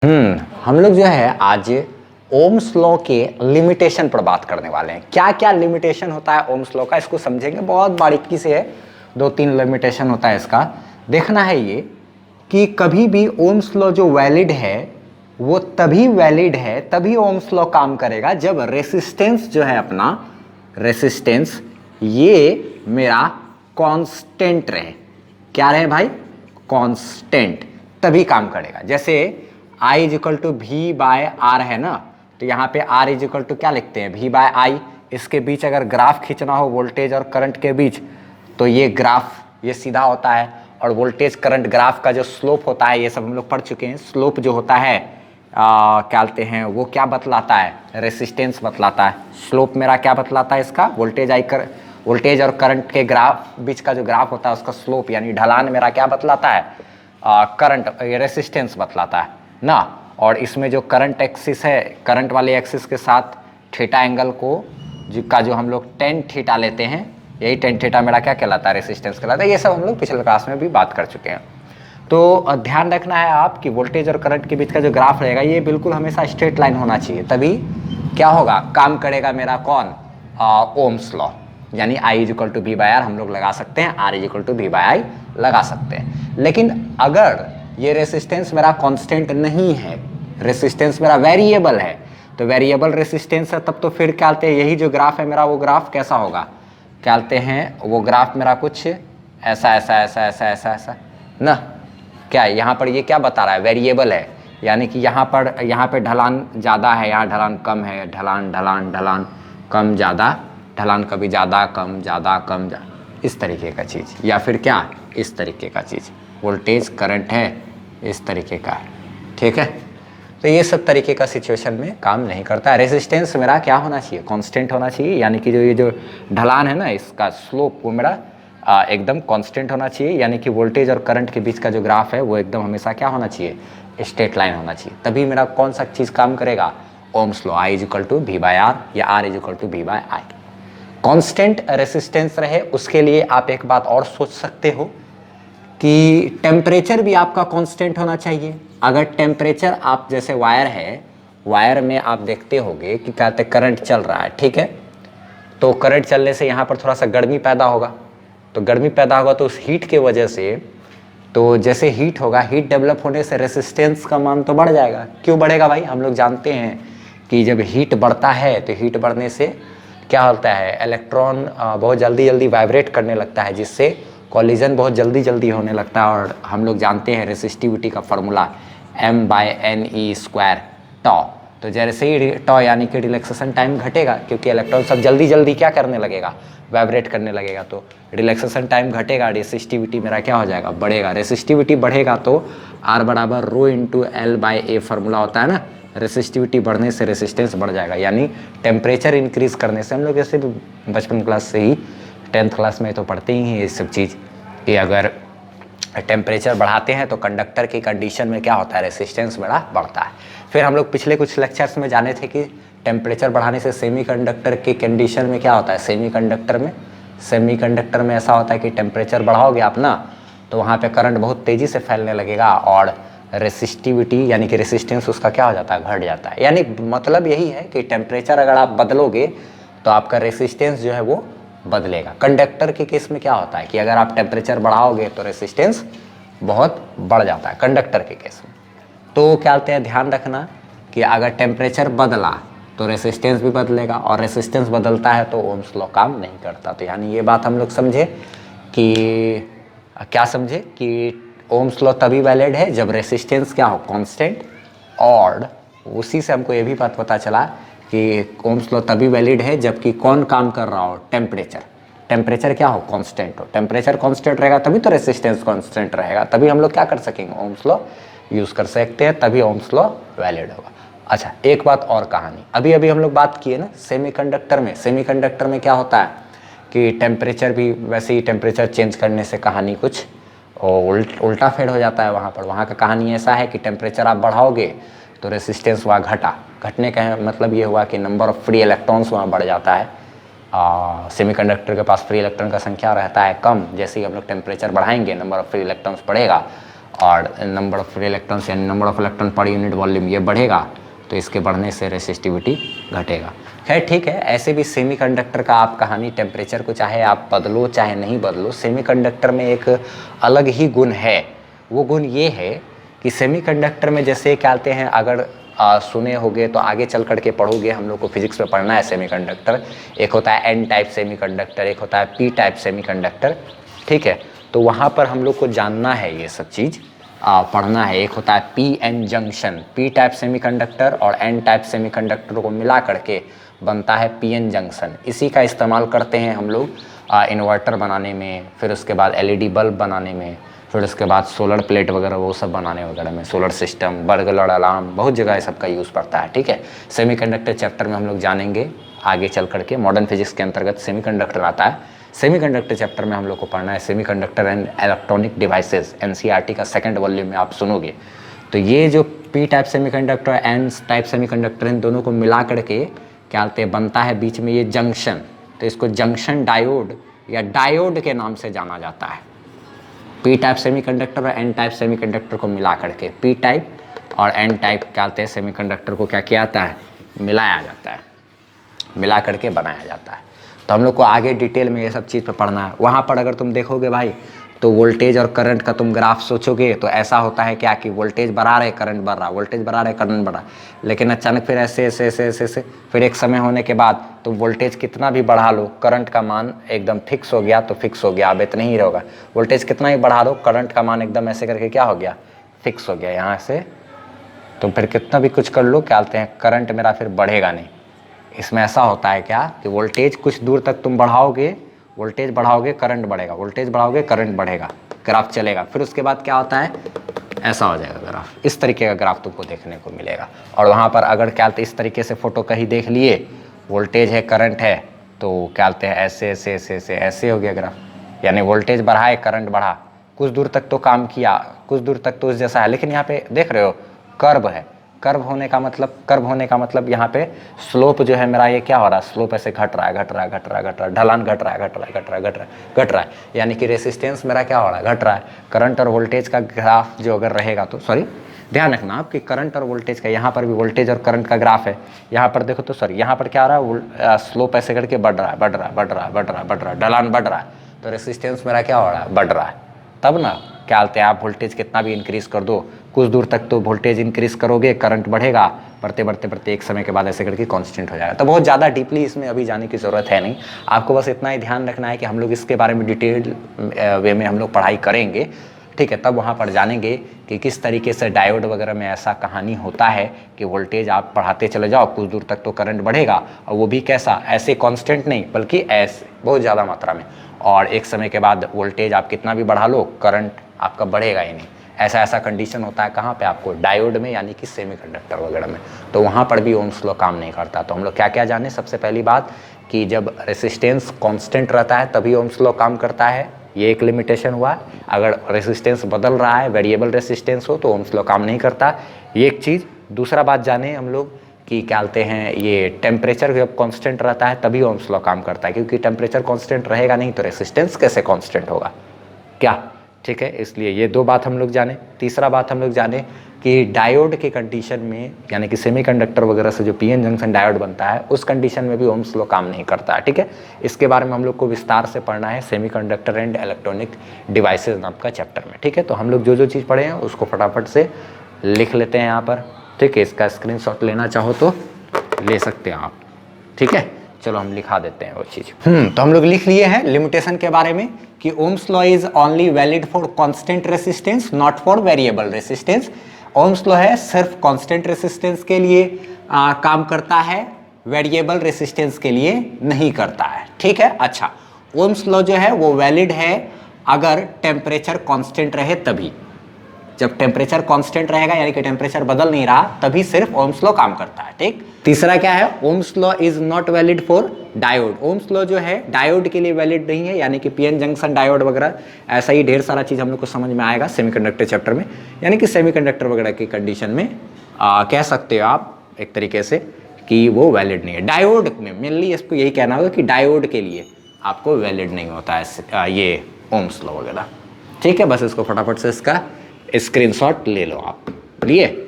हम लोग जो है आज ओम्स लॉ के लिमिटेशन पर बात करने वाले हैं। क्या क्या लिमिटेशन होता है ओम्स लॉ का, इसको समझेंगे बहुत बारीकी से है। 2-3 लिमिटेशन होता है इसका, देखना है ये कि कभी भी ओम्स लॉ जो वैलिड है वो तभी वैलिड है, तभी ओम्स लॉ काम करेगा जब रेसिस्टेंस जो है अपना रेसिस्टेंस ये मेरा कांस्टेंट रहे। क्या रहे भाई? कांस्टेंट, तभी काम करेगा। जैसे I is equal to V by R है ना, तो यहाँ पे R इज इक्वल टू क्या लिखते हैं? वी बाय आई। इसके बीच अगर ग्राफ खींचना हो वोल्टेज और करंट के बीच, तो ये ग्राफ ये सीधा होता है, और वोल्टेज करंट ग्राफ का जो स्लोप होता है ये सब हम लोग पढ़ चुके हैं। स्लोप जो होता है क्या कहते हैं, वो क्या बतलाता है? रेसिस्टेंस बतलाता है। स्लोप मेरा क्या बतलाता है इसका? वोल्टेज और करंट के ग्राफ बीच का जो ग्राफ होता है उसका स्लोप, यानी ढलान मेरा क्या बतलाता है? करंट रेसिस्टेंस बतलाता है ना। और इसमें जो करंट एक्सिस है, करंट वाले एक्सिस के साथ थीटा एंगल को जो हम लोग टेन थीटा लेते हैं, यही टेन थीटा मेरा क्या कहलाता है? रेसिस्टेंस कहलाता है। ये सब हम लोग पिछले क्लास में भी बात कर चुके हैं। तो ध्यान रखना है आप कि वोल्टेज और करंट के बीच का जो ग्राफ रहेगा ये बिल्कुल हमेशा स्ट्रेट लाइन होना चाहिए, तभी क्या होगा? काम करेगा मेरा कौन? Ohm's law. यानी I is equal to V by R हम लोग लगा सकते हैं, R is equal to V by I लगा सकते हैं। लेकिन अगर ये रेसिस्टेंस मेरा कांस्टेंट नहीं है, रेसिस्टेंस मेरा वेरिएबल है, तो वेरिएबल रेसिस्टेंस है, तब तो फिर क्या कहते हैं, यही जो ग्राफ है मेरा वो ग्राफ कैसा होगा? क्या कहते हैं, वो ग्राफ मेरा कुछ ऐसा ऐसा ऐसा ऐसा ऐसा ऐसा ना। क्या यहाँ पर ये क्या बता रहा है? वेरिएबल है, यानी कि यहाँ पे ढलान ज़्यादा है, यहाँ ढलान कम है, ढलान ढलान ढलान कम ज़्यादा, ढलान कभी ज़्यादा कम ज़्यादा कम इस तरीके का चीज़, या फिर क्या इस तरीके का चीज़। वोल्टेज करंट है इस तरीके का, ठीक है। तो ये सब तरीके का सिचुएशन में काम नहीं करता है। रेसिस्टेंस मेरा क्या होना चाहिए? कांस्टेंट होना चाहिए, यानी कि जो ढलान है ना इसका स्लोप वो मेरा एकदम कांस्टेंट होना चाहिए, यानी कि वोल्टेज और करंट के बीच का जो ग्राफ है वो एकदम हमेशा क्या होना चाहिए? स्ट्रेट लाइन होना चाहिए, तभी मेरा कौन सा चीज़ काम करेगा? Ohm's law. I is equal to V by R या R is equal to V by I. Constant resistance रहे उसके लिए आप एक बात और सोच सकते हो कि टेम्परेचर भी आपका कांस्टेंट होना चाहिए। अगर टेम्परेचर आप जैसे वायर है, वायर में आप देखते होंगे कि कहते करंट चल रहा है, ठीक है, तो करंट चलने से यहाँ पर थोड़ा सा गर्मी पैदा होगा, तो गर्मी पैदा होगा तो उस हीट के वजह से, तो जैसे हीट होगा, हीट डेवलप होने से रेसिस्टेंस का मान तो बढ़ जाएगा। क्यों बढ़ेगा भाई? हम लोग जानते हैं कि जब हीट बढ़ता है तो हीट बढ़ने से क्या होता है? इलेक्ट्रॉन बहुत जल्दी जल्दी वाइब्रेट करने लगता है, जिससे कॉलिजन बहुत जल्दी जल्दी होने लगता है। और हम लोग जानते हैं रेसिस्टिविटी का फॉर्मूला m/ne² टॉ। तो जैसे ही टॉ यानी कि रिलैक्सेशन टाइम घटेगा, क्योंकि इलेक्ट्रॉन सब जल्दी जल्दी क्या करने लगेगा? वाइब्रेट करने लगेगा, तो रिलैक्सेशन टाइम घटेगा, रेसिस्टिविटी मेरा क्या हो जाएगा? बढ़ेगा। रेसिस्टिविटी बढ़ेगा तो R बराबर रो इंटू L/A फार्मूला होता है ना। रेसिस्टिविटी बढ़ने से रेसिस्टेंस बढ़ जाएगा, यानी टेम्परेचर इंक्रीज करने से। हम लोग जैसे बचपन क्लास से ही 10th क्लास में तो पढ़ते ही हैं ये सब चीज़ कि अगर टेम्परेचर बढ़ाते हैं तो कंडक्टर की कंडीशन में क्या होता है? रेसिस्टेंस बड़ा बढ़ता है। फिर हम लोग पिछले कुछ लेक्चर्स में जाने थे कि टेम्परेचर बढ़ाने से सेमीकंडक्टर की कंडीशन में क्या होता है? सेमीकंडक्टर में ऐसा होता है कि टेम्परेचर बढ़ाओगे आप ना, तो वहाँ पे करंट बहुत तेज़ी से फैलने लगेगा, और रेसिस्टिविटी यानी कि रेसिस्टेंस उसका क्या हो जाता है? घट जाता है। यानी मतलब यही है कि टेम्परेचर अगर आप बदलोगे तो आपका रेसिस्टेंस जो है वो बदलेगा। कंडक्टर के केस में क्या होता है कि अगर आप टेम्परेचर बढ़ाओगे तो रेसिस्टेंस बहुत बढ़ जाता है कंडक्टर के केस में। तो क्या कहते हैं, ध्यान रखना कि अगर टेम्परेचर बदला तो रेसिस्टेंस भी बदलेगा, और रेसिस्टेंस बदलता है तो ओम्स लॉ काम नहीं करता। तो यानी ये बात हम लोग समझे कि क्या समझे कि ओम्स लॉ तभी वैलिड है जब रेसिस्टेंस क्या हो? कांस्टेंट। और उसी से हमको ये भी बात पता चला कि ओम्स लॉ तभी वैलिड है जबकि कौन काम कर रहा हो? टेम्परेचर क्या हो? कांस्टेंट हो। टेम्परेचर कांस्टेंट रहेगा तभी तो रेसिस्टेंस कांस्टेंट रहेगा, तभी हम लोग क्या कर सकेंगे? ओम्स लॉ यूज़ कर सकते हैं, तभी ओम्स लॉ वैलिड होगा। अच्छा, एक बात और कहानी, अभी अभी हम लोग बात किए ना सेमीकंडक्टर में क्या होता है कि टेम्परेचर भी वैसे ही टेम्परेचर चेंज करने से कहानी कुछ उल्टा फेड हो जाता है। वहाँ का कहानी ऐसा है कि टेम्परेचर आप बढ़ाओगे तो रेसिस्टेंस वहाँ घटने का मतलब ये हुआ कि नंबर ऑफ फ्री इलेक्ट्रॉन्स वहाँ बढ़ जाता है। सेमीकंडक्टर के पास फ्री इलेक्ट्रॉन का संख्या रहता है कम, जैसे ही हम लोग टेम्परेचर बढ़ाएंगे नंबर ऑफ फ्री इलेक्ट्रॉन्स बढ़ेगा, और नंबर ऑफ फ्री इलेक्ट्रॉन्स यानी number of electron per unit volume ये बढ़ेगा, तो इसके बढ़ने से रेसिस्टिविटी घटेगा। खैर ठीक है, ऐसे भी सेमीकंडक्टर का आप कहानी टेम्परेचर को चाहे आप बदलो चाहे नहीं बदलो, सेमीकंडक्टर में एक अलग ही गुण है। वो गुण ये है कि सेमीकंडक्टर में जैसे क्या कहते हैं, अगर सुने होगे तो आगे चल करके पढ़ोगे, हम लोग को फिजिक्स में पढ़ना है सेमीकंडक्टर। एक होता है एन टाइप सेमीकंडक्टर, एक होता है पी टाइप सेमीकंडक्टर, ठीक है। तो वहाँ पर हम लोग को जानना है ये सब चीज़ पढ़ना है। एक होता है P N junction, P type semiconductor और एन टाइप सेमीकंडक्टर को मिला करके बनता है पी एन जंक्शन। इसी का इस्तेमाल करते हैं हम लोग इन्वर्टर बनाने में, फिर उसके बाद एलईडी बल्ब बनाने में, फिर उसके बाद सोलर प्लेट वगैरह वो सब बनाने वगैरह में, सोलर सिस्टम, बर्गलर अलार्म, बहुत जगह ये सब का यूज़ पड़ता है, ठीक है। सेमीकंडक्टर चैप्टर में हम लोग जानेंगे आगे चल करके, मॉडर्न फिजिक्स के अंतर्गत सेमीकंडक्टर आता है। सेमीकंडक्टर चैप्टर में हम लोग को पढ़ना है semiconductor and electronic devices, NCERT का सेकंड वॉल्यूम में आप सुनोगे। तो ये जो पी टाइप सेमीकंडक्टर और एन टाइप सेमीकंडक्टर, इन दोनों को मिला करके क्या बोलते हैं, बनता है बीच में ये जंक्शन। तो इसको जंक्शन डायोड या डायोड के नाम से जाना जाता है। पी टाइप सेमीकंडक्टर और एन टाइप सेमीकंडक्टर को मिला करके, पी टाइप और एन टाइप क्या बोलते हैं सेमीकंडक्टर को क्या किया जाता है, मिलाया जाता है, मिला करके बनाया जाता है। तो हम लोग को आगे डिटेल में ये सब चीज़ पर पढ़ना है। वहाँ पर अगर तुम देखोगे भाई तो वोल्टेज और करंट का तुम ग्राफ सोचोगे तो ऐसा होता है क्या कि वोल्टेज बढ़ा रहे करंट बढ़ रहा, वोल्टेज बढ़ा रहे करंट बढ़ रहा, लेकिन अचानक फिर ऐसे ऐसे ऐसे ऐसे ऐसे फिर एक समय होने के बाद तुम वोल्टेज कितना भी बढ़ा लो, करंट का मान एकदम फिक्स हो गया तो फिक्स हो गया, अब इतना ही रहेगा। वोल्टेज कितना ही बढ़ा दो, करंट का मान एकदम ऐसे करके क्या हो गया, फिक्स हो गया यहाँ से। तो फिर कितना भी कुछ कर लो, क्या बोलते हैं, करंट मेरा फिर बढ़ेगा नहीं। इसमें ऐसा होता है क्या कि वोल्टेज कुछ दूर तक तुम बढ़ाओगे, वोल्टेज बढ़ाओगे करंट बढ़ेगा, वोल्टेज बढ़ाओगे करंट बढ़ेगा, ग्राफ चलेगा। फिर उसके बाद क्या होता है, ऐसा हो जाएगा ग्राफ, इस तरीके का ग्राफ तुमको देखने को मिलेगा। और वहाँ पर अगर क्या बोलते इस तरीके से फोटो कहीं देख लिए, वोल्टेज है करंट है, तो क्या बोलते हैं ऐसे ऐसे ऐसे ऐसे ऐसे हो गया ग्राफ, यानी वोल्टेज बढ़ाए करंट बढ़ा, कुछ दूर तक तो काम किया, कुछ दूर तक तो उस जैसा है। लेकिन यहाँ पे देख रहे हो कर्व है, कर्व होने का मतलब यहाँ पे स्लोप जो है मेरा ये क्या हो रहा है, स्लोप ऐसे घट रहा है घट रहा है घट रहा है घट रहा है, ढलान घट रहा है घट रहा है घट रहा है घट रहा है घट रहा है, यानी कि रेसिस्टेंस मेरा क्या हो रहा है, घट रहा है। करंट और वोल्टेज का ग्राफ जो अगर रहेगा तो, सॉरी ध्यान रखना आप कि करंट और वोल्टेज का, यहाँ पर भी वोल्टेज और करंट का ग्राफ है, यहाँ पर देखो तो सॉरी यहाँ पर क्या हो रहा है, स्लोप ऐसे करके बढ़ रहा है बढ़ रहा है बढ़ रहा है बढ़ रहा है बढ़ रहा है, ढलान बढ़ रहा है, तो रेसिस्टेंस मेरा क्या हो रहा है, बढ़ रहा है। तब ना क्या बोलते हैं, आप वोल्टेज कितना भी इंक्रीज़ कर दो, कुछ दूर तक तो वोल्टेज इंक्रीज़ करोगे, करंट बढ़ेगा, बढ़ते बढ़ते बढ़ते एक समय के बाद ऐसे करके कांस्टेंट हो जाएगा। तो बहुत ज़्यादा डीपली इसमें अभी जाने की ज़रूरत है नहीं, आपको बस इतना ही ध्यान रखना है कि हम लोग इसके बारे में डिटेल वे में हम लोग पढ़ाई करेंगे, ठीक है। तब वहाँ पर जानेंगे कि किस तरीके से डायोड वगैरह में ऐसा कहानी होता है कि वोल्टेज आप बढ़ाते चले जाओ, कुछ दूर तक तो करंट बढ़ेगा, और वो भी कैसा, ऐसे कांस्टेंट नहीं बल्कि ऐसे बहुत ज़्यादा मात्रा में, और एक समय के बाद वोल्टेज आप कितना भी बढ़ा लो, करंट आपका बढ़ेगा ही नहीं। ऐसा ऐसा कंडीशन होता है कहाँ पे, आपको डायोड में, यानी कि सेमीकंडक्टर वगैरह में, तो वहाँ पर भी ओम्स लॉ काम नहीं करता। तो हम लोग क्या क्या जाने, सबसे पहली बात कि जब रेसिस्टेंस कांस्टेंट रहता है तभी ओम्स लॉ काम करता है, ये एक लिमिटेशन हुआ। अगर रेसिस्टेंस बदल रहा है, वेरिएबल रेसिस्टेंस हो, तो ओम्स लॉ काम नहीं करता, ये एक चीज़। दूसरा बात जाने हम लोग कि क्या बोलते हैं, ये टेम्परेचर जब कांस्टेंट रहता है तभी ओम्स लॉ काम करता है, क्योंकि टेम्परेचर कांस्टेंट रहेगा नहीं तो रेसिस्टेंस कैसे कांस्टेंट होगा क्या, ठीक है। इसलिए ये दो बात हम लोग जाने। तीसरा बात हम लोग जाने कि डायोड के कंडीशन में, यानी कि सेमीकंडक्टर वगैरह से जो पीएन जंक्शन डायोड बनता है, उस कंडीशन में भी ओम्स लॉ काम नहीं करता है, ठीक है। इसके बारे में हम लोग को विस्तार से पढ़ना है सेमीकंडक्टर एंड इलेक्ट्रॉनिक डिवाइसेस नाम का चैप्टर में, ठीक है। तो हम लोग जो जो चीज़ पढ़े हैं उसको फटाफट से लिख लेते हैं यहाँ पर, ठीक है। इसका स्क्रीनशॉट लेना चाहो तो ले सकते हैं आप, ठीक है। चलो हम लिखा देते हैं वो चीज़। तो हम लोग लिख लिए हैं लिमिटेशन के बारे में कि Ohm's law is only valid for constant resistance not for variable resistance. Ohm's law है सिर्फ कांस्टेंट रेसिस्टेंस के लिए काम करता है, वेरिएबल रेसिस्टेंस के लिए नहीं करता है, ठीक है। अच्छा, ओम्स लॉ जो है वो वैलिड है अगर टेम्परेचर कांस्टेंट रहे तभी। जब टेम्परेचर कांस्टेंट रहेगा, यानी कि टेम्परेचर बदल नहीं रहा, तभी सिर्फ ओम्स लॉ काम करता है, ठीक। तीसरा क्या है, Ohm's law is not valid for diode. Ohm's law जो है डायोड के लिए वैलिड नहीं है, यानी कि पीएन जंक्शन डायोड वगैरह, ऐसा ही ढेर सारा चीज़ हम लोग को समझ में आएगा सेमीकंडक्टर चैप्टर में। यानी कि सेमीकंडक्टर वगैरह की कंडीशन में कह सकते हो आप एक तरीके से कि वो वैलिड नहीं है। डायोड में मेनली इसको यही कहना होगा कि डायोड के लिए आपको वैलिड नहीं होता है ये ओम्स लॉ वगैरह, ठीक है। बस इसको फटाफट से इसका स्क्रीनशॉट ले लो आप, लिए।